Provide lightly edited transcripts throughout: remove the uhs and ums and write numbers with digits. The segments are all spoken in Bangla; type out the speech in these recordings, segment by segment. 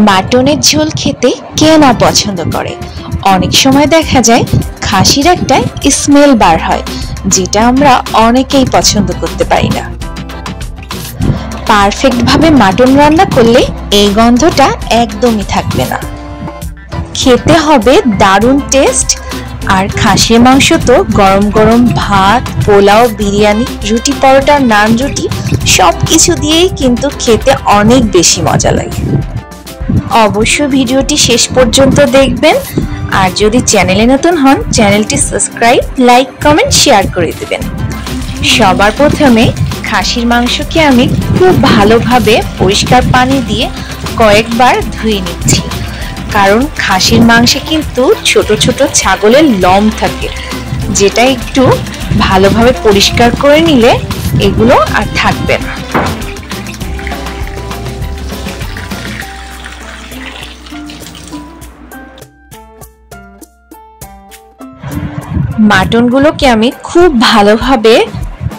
মাটনের ঝোল খেতে কে না পছন্দ করে। অনেক সময় দেখা যায় খাসির একটা স্মেল বার হয়, যেটা আমরা অনেকেই পছন্দ করতে পারি না। পারফেক্ট ভাবে মাটন রান্না করলে এই গন্ধটা একদমই থাকবে না, খেতে হবে দারুণ টেস্ট। আর খাসির মাংস তো গরম গরম ভাত, পোলাও, বিরিয়ানি, রুটি, পরোটা, নান, রুটি সবকিছু দিয়েই কিন্তু খেতে অনেক বেশি মজা লাগে। অবশ্যই ভিডিওটি শেষ পর্যন্ত দেখবেন, আর যদি চ্যানেলে নতুন হন চ্যানেলটি সাবস্ক্রাইব, লাইক, কমেন্ট, শেয়ার করে দেবেন। সবার প্রথমে খাসির মাংসকে আমি খুব ভালোভাবে পরিষ্কার পানি দিয়ে কয়েকবার ধুয়ে নিচ্ছি, কারণ খাসির মাংসে কিন্তু ছোট ছোট ছাগলের লোম থাকে, যেটা একটু ভালোভাবে পরিষ্কার করে নিলে এগুলো আর থাকবে না। মাটনগুলোকে আমি খুব ভালোভাবে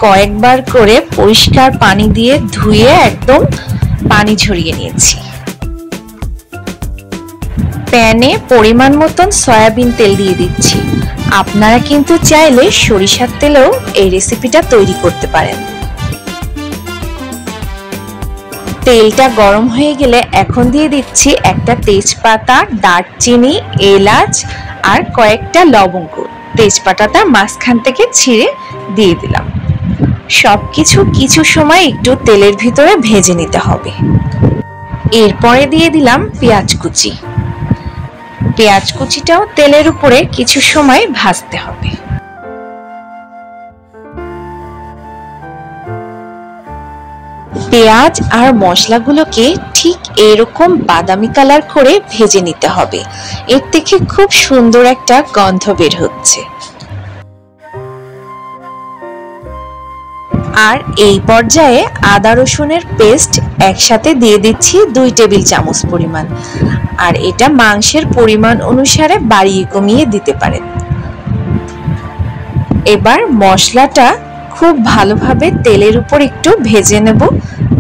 কয়েকবার করে পরিষ্কার পানি দিয়ে ধুয়ে একদম পানি ঝরিয়ে নিয়েছি। প্যানে পরিমাণ মতন সয়াবিন তেল দিয়ে দিচ্ছি। আপনারা কিন্তু চাইলে সরিষার তেলেও এই রেসিপিটা তৈরি করতে পারেন। তেলটা গরম হয়ে গেলে এখন দিয়ে দিচ্ছি একটা তেজপাতা, দারচিনি, এলাচ আর কয়েকটা লবঙ্গ। তেজপাতাটা মাঝখান থেকে ছিঁড়ে দিয়ে দিলাম। সবকিছু কিছু সময় একটু তেলের ভিতরে ভেজে নিতে হবে। এরপরে দিয়ে দিলাম পেঁয়াজ কুচি। পেঁয়াজ কুচিটাও তেলের উপরে কিছু সময় ভাজতে হবে। পেঁয়াজ আর মশলাগুলোকে ঠিক এরকম বাদামি কালার করে ভেজে নিতে হবে। এর থেকে খুব সুন্দর একটা গন্ধ বের হচ্ছে। আর এই পর্যায়ে আদা রসুনের পেস্ট একসাথে দিয়ে দিচ্ছি 2 টেবিল চামচ পরিমাণ। আর এটা মাংসের পরিমাণ অনুসারে বাড়িয়ে কমিয়ে দিতে পারেন। এবার মশলাটা খুব ভালোভাবে তেলের উপর একটু ভেজে নেব,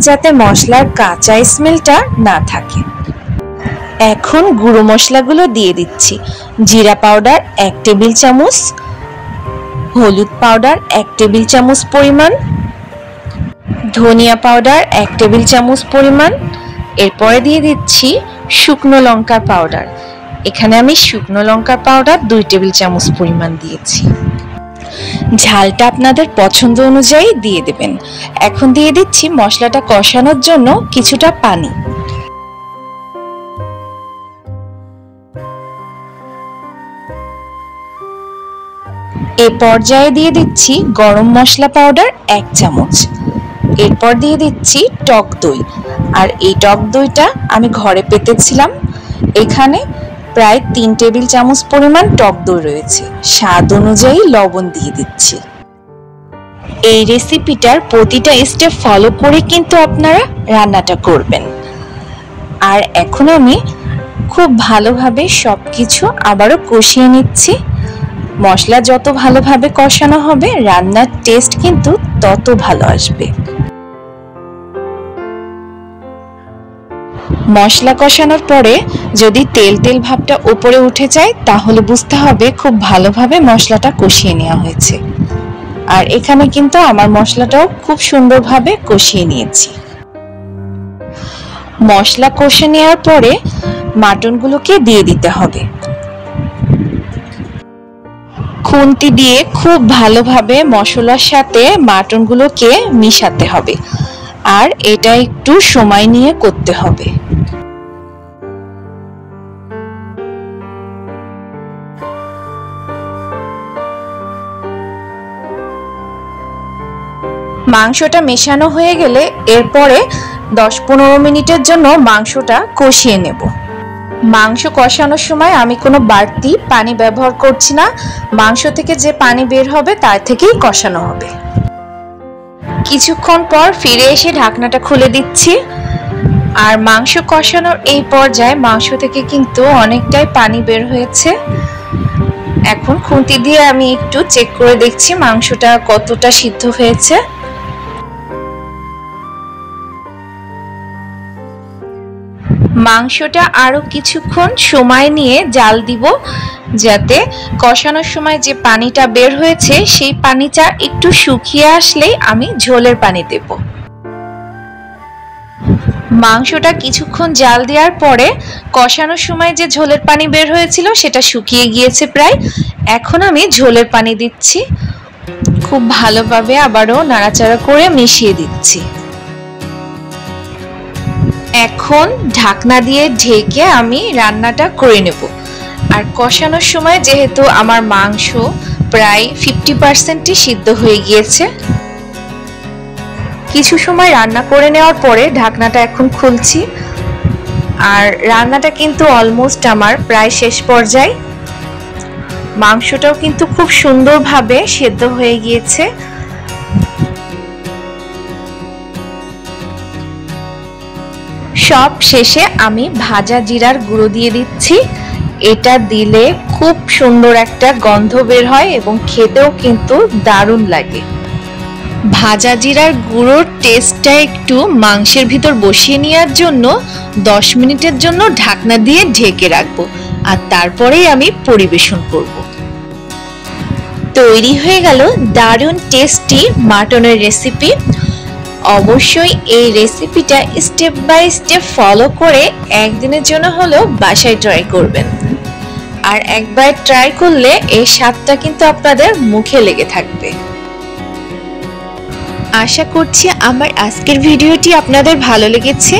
যাতে মশলার কাঁচা স্মেলটা না থাকে। এখন গুঁড়ো মশলাগুলো দিয়ে দিচ্ছি। জিরা পাউডার 1 টেবিল চামচ, হলুদ পাউডার 1 টেবিল চামচ পরিমাণ, ধনিয়া পাউডার 1 টেবিল চামচ পরিমাণ। এরপরে দিয়ে দিচ্ছি শুকনো লঙ্কার পাউডার। এখানে আমি শুকনো লঙ্কার পাউডার 2 টেবিল চামচ পরিমাণ দিয়েছি। ঝালটা আপনাদের পছন্দ অনুযায়ী দিয়ে দেবেন। এখন দিয়ে দিচ্ছি মশলাটা কষানোর জন্য কিছুটা পানি। এ পর্যায়ে দিয়ে দিচ্ছি গরম মশলা পাউডার 1 চামচ। এরপর দিয়ে দিচ্ছি টক দই। আর এই টক দইটা আমি ঘরে পেতেছিলাম। এখানে প্রায় 3 টেবিল চামচ পরিমাণ টক দই রয়েছে। স্বাদ অনুযায়ী লবণ দিয়ে দিচ্ছি। এই রেসিপিটার প্রতিটা স্টেপ ফলো করে কিন্তু আপনারা রান্নাটা করবেন। আর এখন আমি খুব ভালোভাবে সবকিছু আবারও কষিয়ে নিচ্ছি। মশলা যত ভালোভাবে কষানো হবে রান্নার টেস্ট কিন্তু তত ভালো আসবে। মশলা কষানোর পরে যদি তেল তেল ভাবটা উপরে উঠে যায় তাহলে বুঝতে হবে খুব ভালোভাবে মশলাটা কষিয়ে নেওয়া হয়েছে। আর এখানে কিন্তু আমার মশলাটাও খুব সুন্দরভাবে কষিয়ে নিয়েছি। মশলা কষে নেওয়ার পরে মাটনগুলোকে দিয়ে দিতে হবে। খুন্তি দিয়ে খুব ভালোভাবে মশলার সাথে মাটনগুলোকে মিশাতে হবে। আর এটা একটু সময় নিয়ে করতে হবে। মাংসটা মেশানো হয়ে গেলে এরপরে 10-15 মিনিটের জন্য মাংসটা কষিয়ে নেব। মাংস কষানোর সময় আমি কোনো বাড়তি পানি ব্যবহার করছি না। মাংস থেকে যে পানি বের হবে তার থেকেই কষানো হবে। কিছুক্ষণ পর ফিরে এসে ঢাকনাটা খুলে দিচ্ছি। আর মাংস কষানোর এই পর্যায়ে মাংস থেকে কিন্তু অনেকটাই পানি বের হয়েছে। এখন খুন্তি দিয়ে আমি একটু চেক করে দেখছি মাংসটা কতটা সিদ্ধ হয়েছে। মাংসটা আরো কিছুক্ষণ সময় নিয়ে জাল দিব, যাতে কষানোর সময় যে পানিটা বের হয়েছে সেই পানিটা একটু শুকিয়ে আসলেই আমি ঝোলের পানি দেব। মাংসটা কিছুক্ষণ জাল দেওয়ার পরে কষানোর সময় যে ঝোলের পানি বের হয়েছিল সেটা শুকিয়ে গিয়েছে প্রায়। এখন আমি ঝোলের পানি দিচ্ছি, খুব ভালোভাবে আবারও নাড়াচাড়া করে মিশিয়ে দিচ্ছি। এখন ঢাকনা দিয়ে ঢেকে আমি রান্নাটা করে নেব। আর কষানোর সময় যেহেতু আমার মাংস প্রায় 50%ই সিদ্ধ হয়ে গিয়েছে, কিছু সময় রান্না করে নেওয়ার পরে ঢাকনাটা এখন খুলছি। আর রান্নাটা কিন্তু অলমোস্ট আমার প্রায় শেষ পর্যায়ে। মাংসটাও কিন্তু খুব সুন্দরভাবে সেদ্ধ হয়ে গিয়েছে। সব শেষে আমি ভাজা জিরার গুঁড়ো দিয়ে দিচ্ছি। এটা দিলে খুব সুন্দর একটা গন্ধ বের হয় এবং খেতেও কিন্তু দারুণ লাগে। ভাজা জিরার গুঁড়োর টেস্টটা একটু মাংসের ভিতর বসিয়ে নেওয়ার জন্য 10 মিনিটের জন্য ঢাকনা দিয়ে ঢেকে রাখবো, আর তারপরেই আমি পরিবেশন করব। তৈরি হয়ে গেল দারুণ টেস্টি মাটনের রেসিপি। অবশ্যই এই রেসিপিটা স্টেপ বাই স্টেপ ফলো করে একদিনের জন্য হলেও বাসায় ট্রাই করবেন। আর একবার ট্রাই করলে এই স্বাদটা কিন্তু আপনাদের মুখে লেগে থাকবে। আশা করছি আমার আজকের ভিডিওটি আপনাদের ভালো লেগেছে।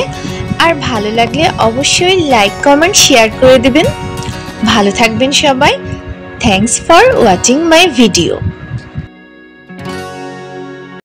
আর ভালো লাগলে অবশ্যই লাইক, কমেন্ট, শেয়ার করে দিবেন। ভালো থাকবেন সবাই। Thanks for watching my video.